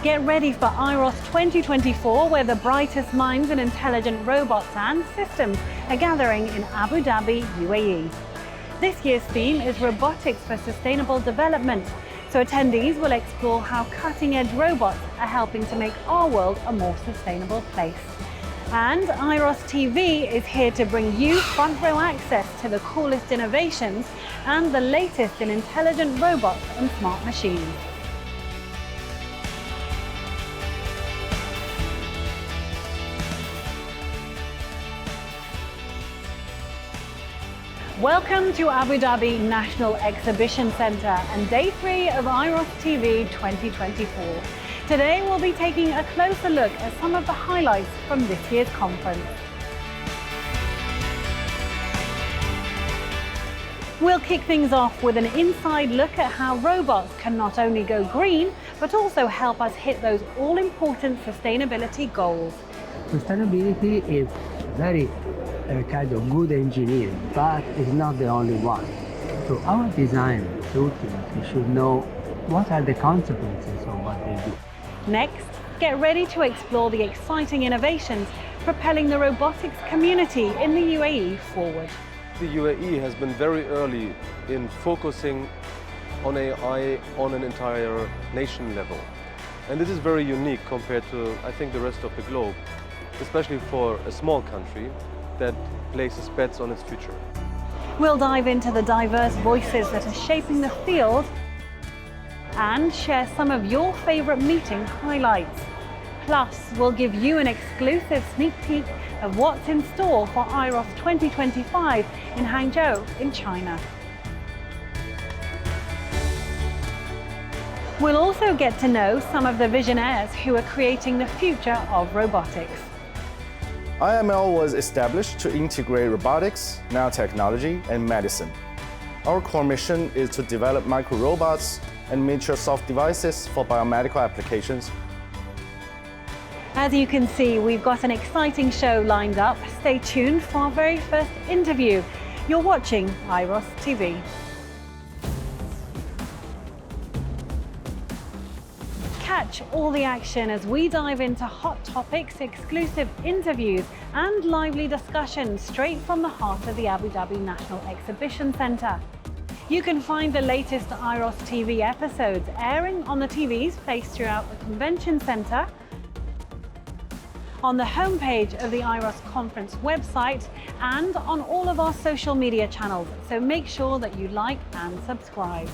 Get ready for IROS 2024, where the brightest minds in intelligent robots and systems are gathering in Abu Dhabi, UAE. This year's theme is Robotics for Sustainable Development, so attendees will explore how cutting-edge robots are helping to make our world a more sustainable place. And IROS TV is here to bring you front-row access to the coolest innovations and the latest in intelligent robots and smart machines. Welcome to Abu Dhabi National Exhibition Centre and Day 3 of IROS TV 2024. Today we'll be taking a closer look at some of the highlights from this year's conference. We'll kick things off with an inside look at how robots can not only go green, but also help us hit those all-important sustainability goals. Sustainability is very kind of good engineering, but it's not the only one. So our designers ultimately should know what are the consequences of what they do. Next, get ready to explore the exciting innovations propelling the robotics community in the UAE forward. The UAE has been very early in focusing on AI on an entire nation level. And this is very unique compared to, I think, the rest of the globe, especially for a small country that places bets on its future. We'll dive into the diverse voices that are shaping the field and share some of your favorite meeting highlights. Plus, we'll give you an exclusive sneak peek of what's in store for IROS 2025 in Hangzhou in China. We'll also get to know some of the visionaries who are creating the future of robotics. IML was established to integrate robotics, nanotechnology, and medicine. Our core mission is to develop microrobots and miniature soft devices for biomedical applications. As you can see, we've got an exciting show lined up. Stay tuned for our very first interview. You're watching IROS TV. Catch all the action as we dive into hot topics, exclusive interviews and lively discussions straight from the heart of the Abu Dhabi National Exhibition Centre. You can find the latest IROS TV episodes airing on the TVs placed throughout the convention centre, on the homepage of the IROS conference website and on all of our social media channels, so make sure that you like and subscribe.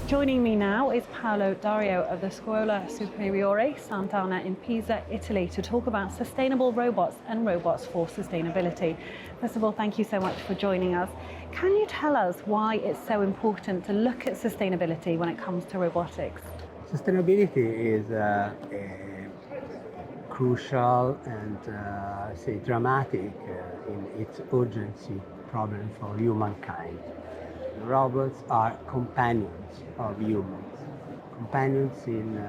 Joining me now is Paolo Dario of the Scuola Superiore Sant'Anna in Pisa, Italy, to talk about sustainable robots and robots for sustainability. First of all, thank you so much for joining us. Can you tell us why it's so important to look at sustainability when it comes to robotics? Sustainability is a crucial and say dramatic in its urgency problem for humankind. Robots are companions of humans, companions in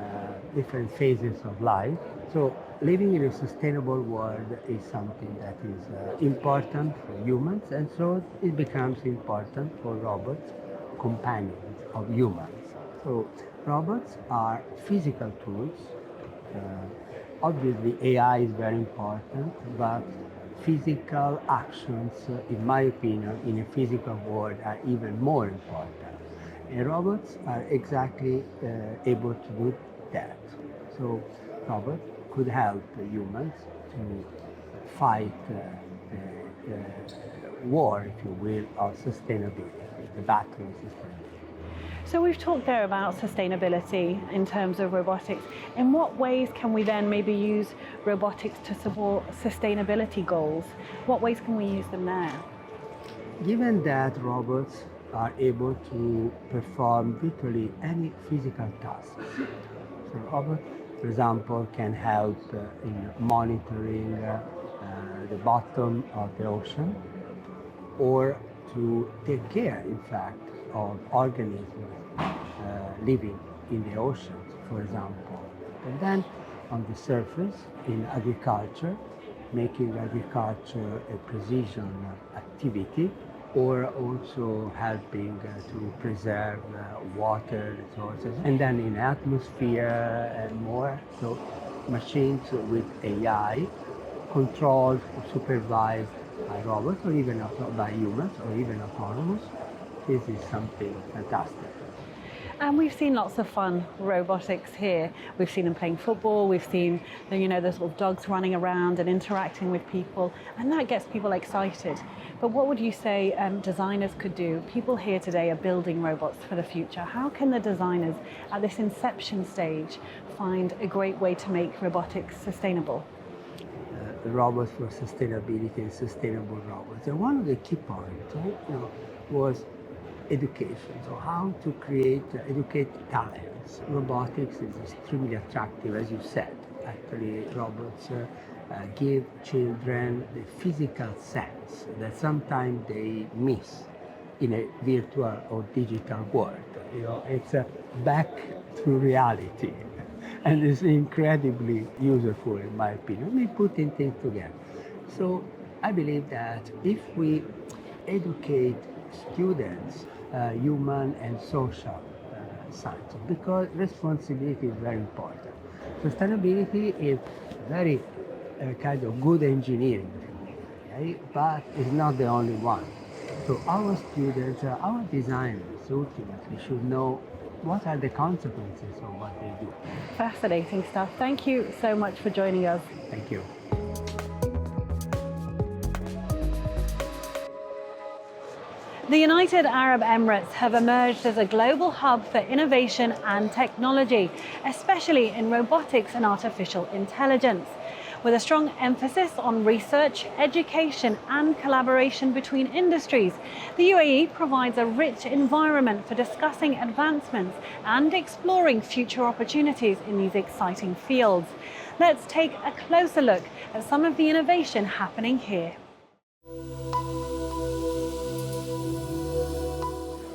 different phases of life. So living in a sustainable world is something that is important for humans, and so it becomes important for robots, companions of humans. So robots are physical tools. Obviously AI is very important, but physical actions, in my opinion, in a physical world are even more important. And robots are exactly able to do that. So robots could help humans to fight the war, if you will, of sustainability, the battle of sustainability. So we've talked there about sustainability in terms of robotics. In what ways can we then maybe use robotics to support sustainability goals? What ways can we use them there? Given that robots are able to perform literally any physical task, so robots, for example, can help in monitoring the bottom of the ocean, or to take care, in fact, of organisms living in the oceans, for example. And then on the surface, in agriculture, making agriculture a precision activity, or also helping to preserve water resources, and then in atmosphere and more. So machines with AI controlled or supervised by robots or even by humans or even autonomous. This is something fantastic. And we've seen lots of fun robotics here. We've seen them playing football, we've seen the sort of dogs running around and interacting with people, and that gets people excited. But what would you say designers could do? People here today are building robots for the future. How can the designers at this inception stage find a great way to make robotics sustainable? The robots for sustainability and sustainable robots. And one of the key points was education, so how to educate talents. Robotics is extremely attractive, as you said. Actually, robots give children the physical sense that sometimes they miss in a virtual or digital world. It's back to reality, and it's incredibly useful, in my opinion. We putting things together. So I believe that if we educate students, human and social science, because responsibility is very important. Sustainability is very kind of good engineering, okay? But it's not the only one. So our students, our designers ultimately should know what are the consequences of what they do. Fascinating stuff. Thank you so much for joining us. Thank you. The United Arab Emirates have emerged as a global hub for innovation and technology, especially in robotics and artificial intelligence. With a strong emphasis on research, education and collaboration between industries, the UAE provides a rich environment for discussing advancements and exploring future opportunities in these exciting fields. Let's take a closer look at some of the innovation happening here.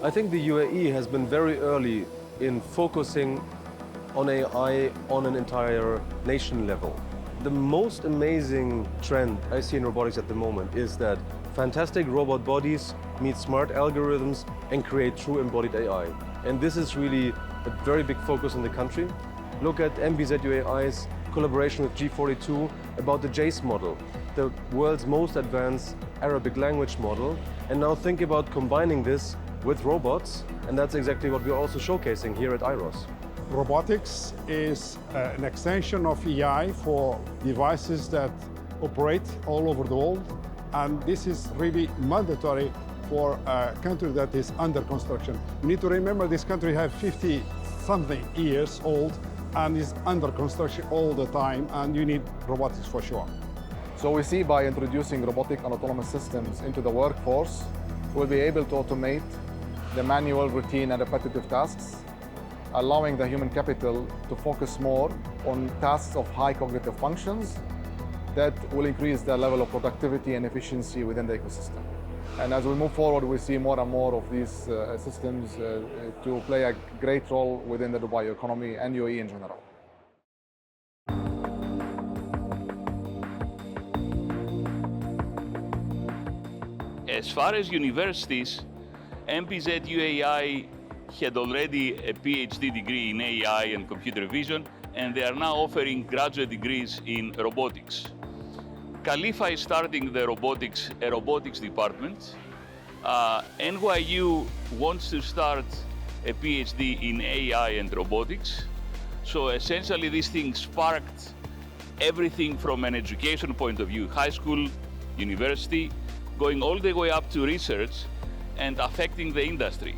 I think the UAE has been very early in focusing on AI on an entire nation level. The most amazing trend I see in robotics at the moment is that fantastic robot bodies meet smart algorithms and create true embodied AI. And this is really a very big focus in the country. Look at MBZ UAI's collaboration with G42 about the JACE model, the world's most advanced Arabic language model. And now think about combining this with robots, and that's exactly what we're also showcasing here at IROS. Robotics is an extension of AI for devices that operate all over the world, and this is really mandatory for a country that is under construction. You need to remember this country has 50-something years old and is under construction all the time, and you need robotics for sure. So we see by introducing robotic and autonomous systems into the workforce, we'll be able to automate the manual, routine, and repetitive tasks, allowing the human capital to focus more on tasks of high cognitive functions that will increase the level of productivity and efficiency within the ecosystem. And as we move forward, we see more and more of these systems to play a great role within the Dubai economy and UAE in general. As far as universities, MBZ UAI had already a PhD degree in AI and computer vision, and they are now offering graduate degrees in robotics. Khalifa is starting a robotics department. NYU wants to start a PhD in AI and robotics. So essentially this thing sparked everything from an education point of view, high school, university, going all the way up to research and affecting the industry.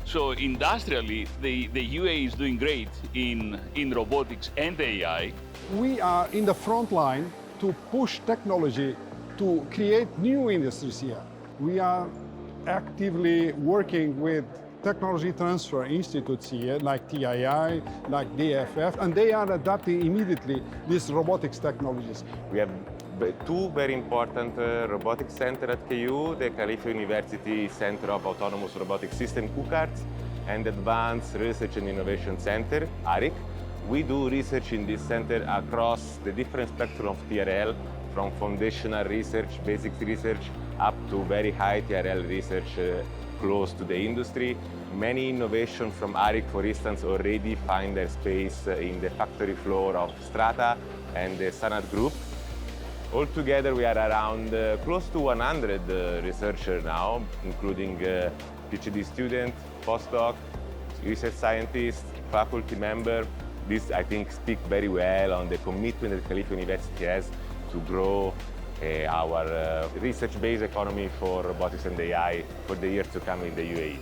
So industrially, the UAE is doing great in robotics and AI. We are in the front line to push technology to create new industries here. We are actively working with technology transfer institutes here, like TII, like DFF, and they are adapting immediately these robotics technologies. We have two very important robotics centers at KU, the Khalifa University Center of Autonomous Robotic System, KUCART, and Advanced Research and Innovation Center, ARIC. We do research in this center across the different spectrum of TRL, from foundational research, basic research, up to very high TRL research close to the industry. Many innovations from ARIC, for instance, already find their space in the factory floor of Strata and the Sanad Group. Altogether, we are around close to 100 researchers now, including PhD students, postdoc, research scientists, faculty member. This, I think, speaks very well on the commitment that Khalifa University has to grow our research-based economy for robotics and AI for the years to come in the UAE.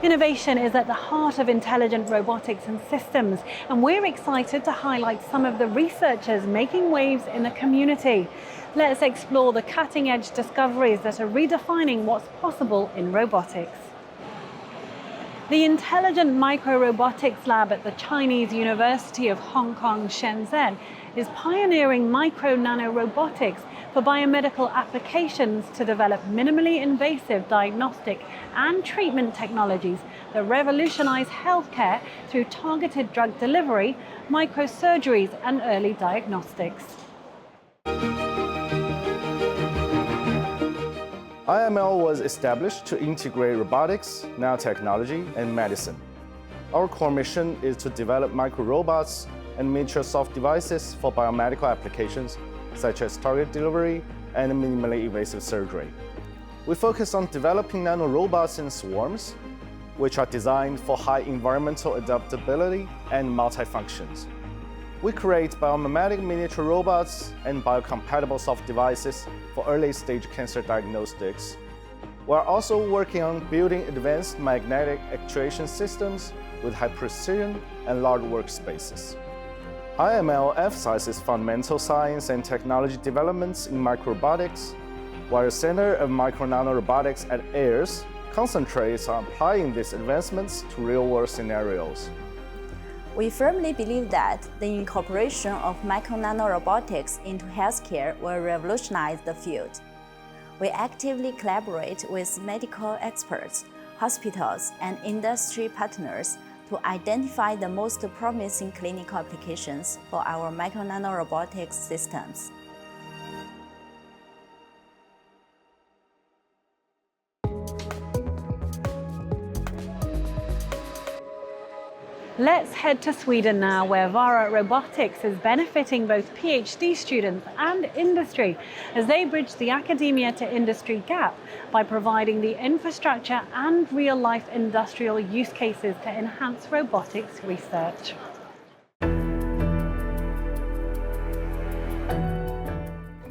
Innovation is at the heart of intelligent robotics and systems, and we're excited to highlight some of the researchers making waves in the community. Let's explore the cutting-edge discoveries that are redefining what's possible in robotics. The Intelligent Microrobotics Lab at the Chinese University of Hong Kong, Shenzhen, is pioneering micro-nano-robotics for biomedical applications to develop minimally invasive diagnostic and treatment technologies that revolutionize healthcare through targeted drug delivery, microsurgeries, and early diagnostics. IML was established to integrate robotics, nanotechnology, and medicine. Our core mission is to develop microrobots and miniature soft devices for biomedical applications such as target delivery and minimally invasive surgery. We focus on developing nanorobots in swarms, which are designed for high environmental adaptability and multi-functions. We create biomimetic miniature robots and biocompatible soft devices for early-stage cancer diagnostics. We're also working on building advanced magnetic actuation systems with high precision and large workspaces. IML emphasizes fundamental science and technology developments in microrobotics, while the Center of Micro-Nano-Robotics at IROS concentrates on applying these advancements to real-world scenarios. We firmly believe that the incorporation of micro-nano-robotics into healthcare will revolutionize the field. We actively collaborate with medical experts, hospitals, and industry partners to identify the most promising clinical applications for our micro-nano-robotics systems. Let's head to Sweden now, where Vara Robotics is benefiting both PhD students and industry as they bridge the academia to industry gap by providing the infrastructure and real-life industrial use cases to enhance robotics research.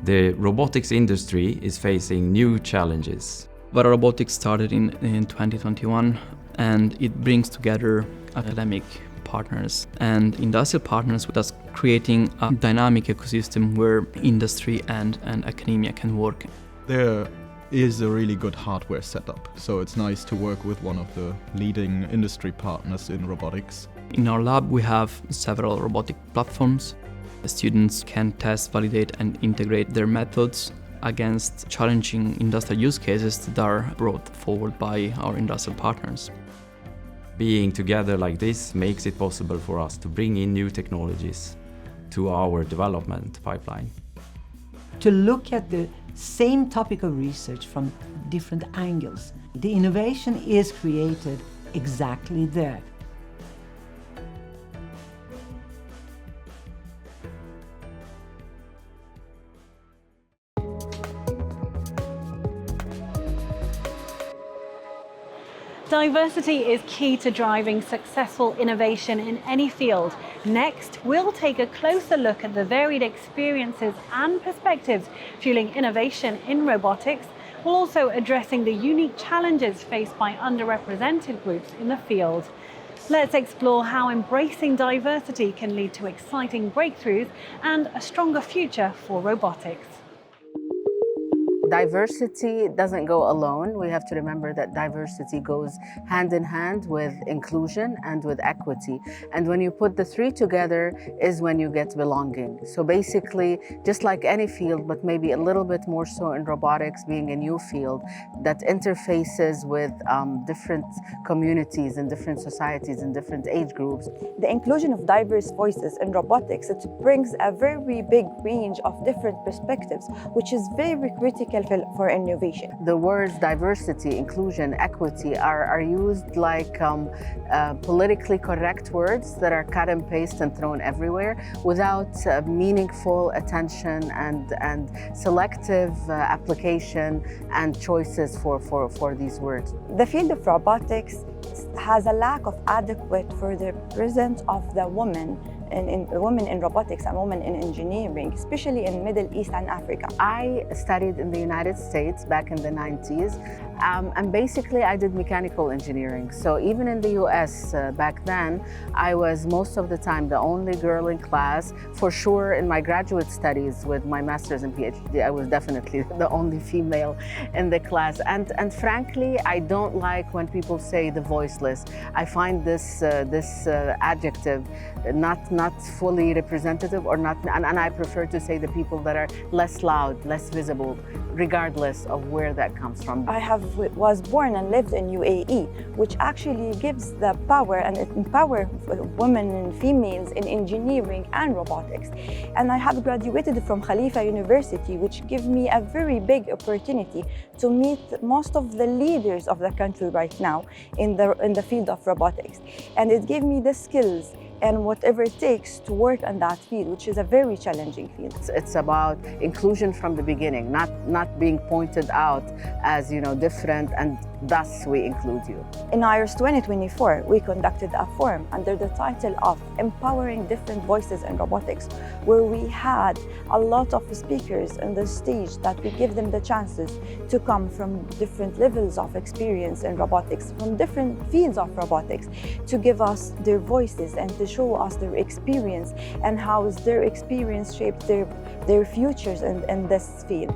The robotics industry is facing new challenges. Vara Robotics started in 2021, and it brings together academic partners and industrial partners, with us creating a dynamic ecosystem where industry and academia can work. There is a really good hardware setup, so it's nice to work with one of the leading industry partners in robotics. In our lab we have several robotic platforms. The students can test, validate and integrate their methods against challenging industrial use cases that are brought forward by our industrial partners. Being together like this makes it possible for us to bring in new technologies to our development pipeline. To look at the same topic of research from different angles. The innovation is created exactly there. Diversity is key to driving successful innovation in any field. Next, we'll take a closer look at the varied experiences and perspectives fueling innovation in robotics, while also addressing the unique challenges faced by underrepresented groups in the field. Let's explore how embracing diversity can lead to exciting breakthroughs and a stronger future for robotics. diversity doesn't go alone. We have to remember that diversity goes hand in hand with inclusion and with equity. And when you put the three together is when you get belonging. So basically, just like any field, but maybe a little bit more so in robotics, being a new field that interfaces with different communities and different societies and different age groups. The inclusion of diverse voices in robotics, it brings a very big range of different perspectives, which is very critical for innovation. The words diversity, inclusion, equity are used like politically correct words that are cut and paste and thrown everywhere without meaningful attention and selective application and choices for these words. The field of robotics has a lack of adequate for the presence of the women women in robotics and women in engineering, especially in Middle East and Africa. I studied in the United States back in the 90s, and basically I did mechanical engineering. So even in the US back then, I was most of the time the only girl in class. For sure, in my graduate studies with my master's and PhD, I was definitely the only female in the class. And frankly, I don't like when people say the voiceless. I find this adjective not fully representative, or not, and I prefer to say the people that are less loud, less visible, regardless of where that comes from. I was born and lived in UAE, which actually gives the power and empower women and females in engineering and robotics. And I have graduated from Khalifa University, which gave me a very big opportunity to meet most of the leaders of the country right now in the field of robotics. And it gave me the skills and whatever it takes to work in that field, which is a very challenging field. It's about inclusion from the beginning, not being pointed out as, different, and thus we include you. In IROS 2024, we conducted a forum under the title of Empowering Different Voices in Robotics, where we had a lot of speakers on the stage that we give them the chances to come from different levels of experience in robotics, from different fields of robotics, to give us their voices and to show us their experience and how their experience shaped their futures in this field.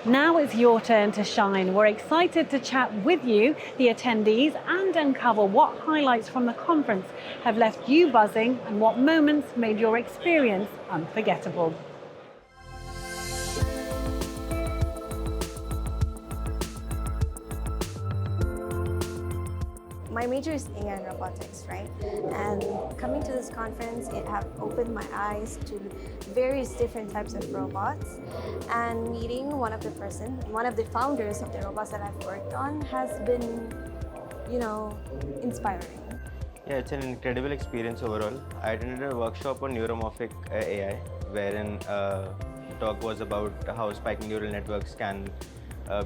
Now it's your turn to shine. We're excited to chat with you, the attendees, and uncover what highlights from the conference have left you buzzing and what moments made your experience unforgettable. My major is AI and robotics, right? And coming to this conference, it have opened my eyes to various different types of robots. And meeting one of the founders of the robots that I've worked on has been, inspiring. Yeah, it's an incredible experience overall. I attended a workshop on neuromorphic AI, wherein the talk was about how spiking neural networks can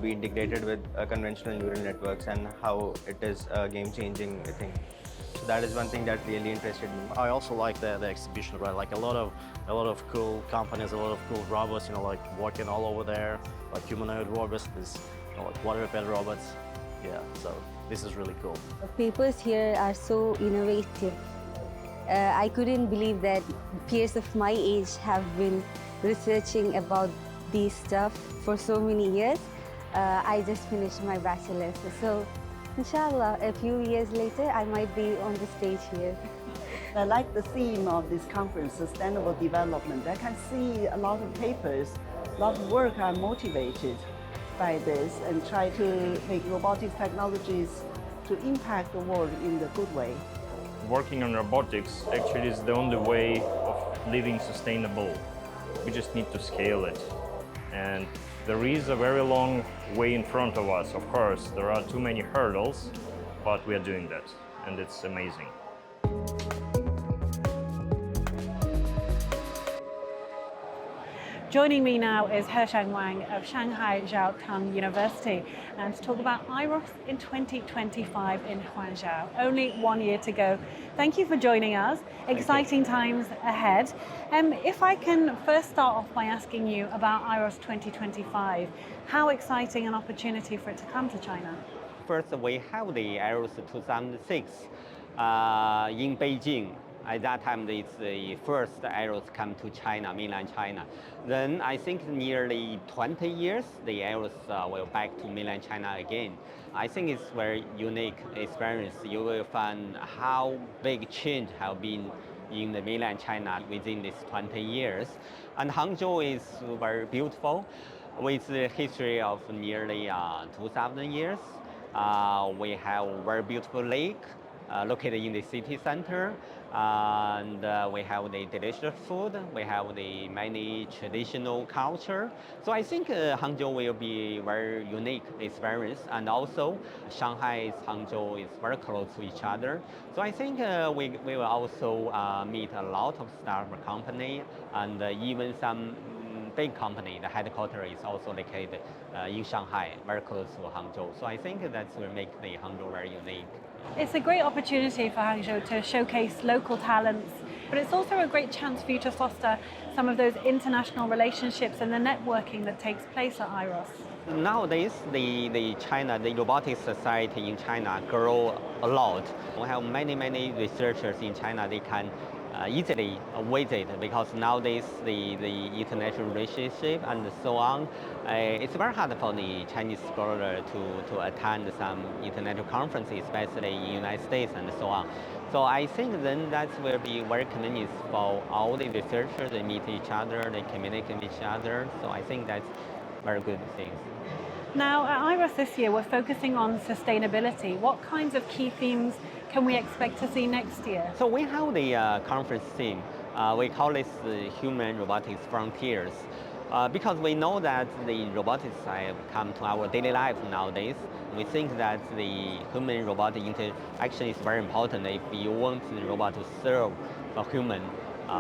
be integrated with conventional neural networks and how it is a game-changing thing. So that is one thing that really interested me. I also like the exhibition, right? Like a lot of cool companies, a lot of cool robots, like working all over there, like humanoid robots, like water-repelled robots. Yeah, so this is really cool. The papers here are so innovative. I couldn't believe that peers of my age have been researching about these stuff for so many years. I just finished my bachelor's, so inshallah, a few years later, I might be on the stage here. I like the theme of this conference, sustainable development. I can see a lot of papers, a lot of work are motivated by this and try to make robotics technologies to impact the world in the good way. Working on robotics actually is the only way of living sustainable. We just need to scale it. And there is a very long way in front of us. Of course, there are too many hurdles, but we are doing that, and it's amazing. Joining me now is Heshang Wang of Shanghai Jiaotong University, and to talk about IROS in 2025 in Hangzhou. Only 1 year to go. Thank you for joining us. Exciting times ahead. If I can first start off by asking you about IROS 2025, how exciting an opportunity for it to come to China? First, we have the IROS 2006 in Beijing, At that time, it's the first IROS come to China, mainland China. Then I think nearly 20 years, the IROS will back to mainland China again. I think it's very unique experience. You will find how big change have been in the mainland China within these 20 years. And Hangzhou is very beautiful with the history of nearly 2,000 years. We have a very beautiful lake located in the city center, and we have the delicious food, we have the many traditional culture. So I think Hangzhou will be very unique experience, and also Shanghai, Hangzhou is very close to each other. So I think we will also meet a lot of startup company and even some big company. The headquarters is also located in Shanghai, very close to Hangzhou. So I think that will make the Hangzhou very unique. It's a great opportunity for Hangzhou to showcase local talents, but it's also a great chance for you to foster some of those international relationships and the networking that takes place at IROS. Nowadays, the robotics society in China grow a lot. We have many researchers in China. They can easily visit because nowadays the international relationship and so on, it's very hard for the Chinese scholar to attend some international conferences, especially in the United States and so on. So I think then that will be very convenient for all the researchers. They meet each other, they communicate with each other. So I think that's very good things. Now at IROS this year, we're focusing on sustainability. What kinds of key themes can we expect to see next year? So we have the conference theme. We call this the Human Robotics Frontiers. Because we know that the robotics have come to our daily life nowadays. We think that the human-robotic interaction is very important if you want the robot to serve a human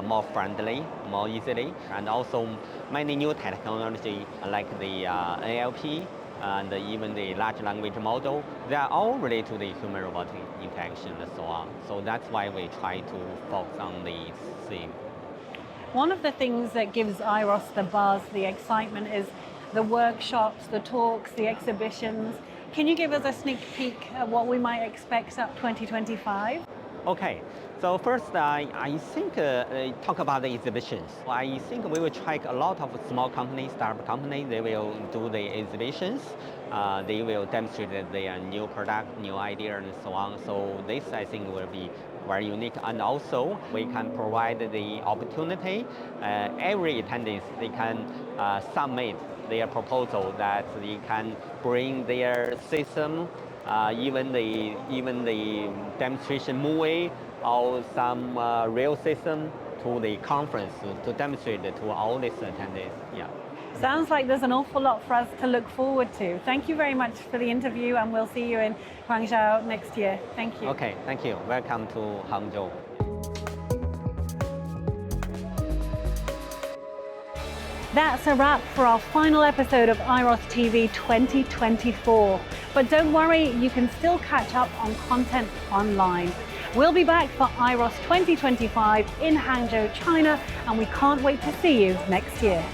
more friendly, more easily, and also many new technology like the NLP and even the large language model, they are all related to the human-robotic interaction and so on. So that's why we try to focus on the theme. One of the things that gives IROS the buzz, the excitement, is the workshops, the talks, the exhibitions. Can you give us a sneak peek at what we might expect at 2025? Okay, so first I think talk about the exhibitions. I think we will track a lot of small companies, startup companies. They will do the exhibitions. They will demonstrate their new product, new idea, and so on. So this I think will be very unique. And also we can provide the opportunity. Every attendee they can submit their proposal that they can bring their system. Even the demonstration movie or some real system to the conference to demonstrate to all these attendees. Yeah. Sounds like there's an awful lot for us to look forward to. Thank you very much for the interview, and we'll see you in Hangzhou next year. Thank you. Okay, thank you. Welcome to Hangzhou. That's a wrap for our final episode of IROS TV 2024. But don't worry, you can still catch up on content online. We'll be back for IROS 2025 in Hangzhou, China, and we can't wait to see you next year.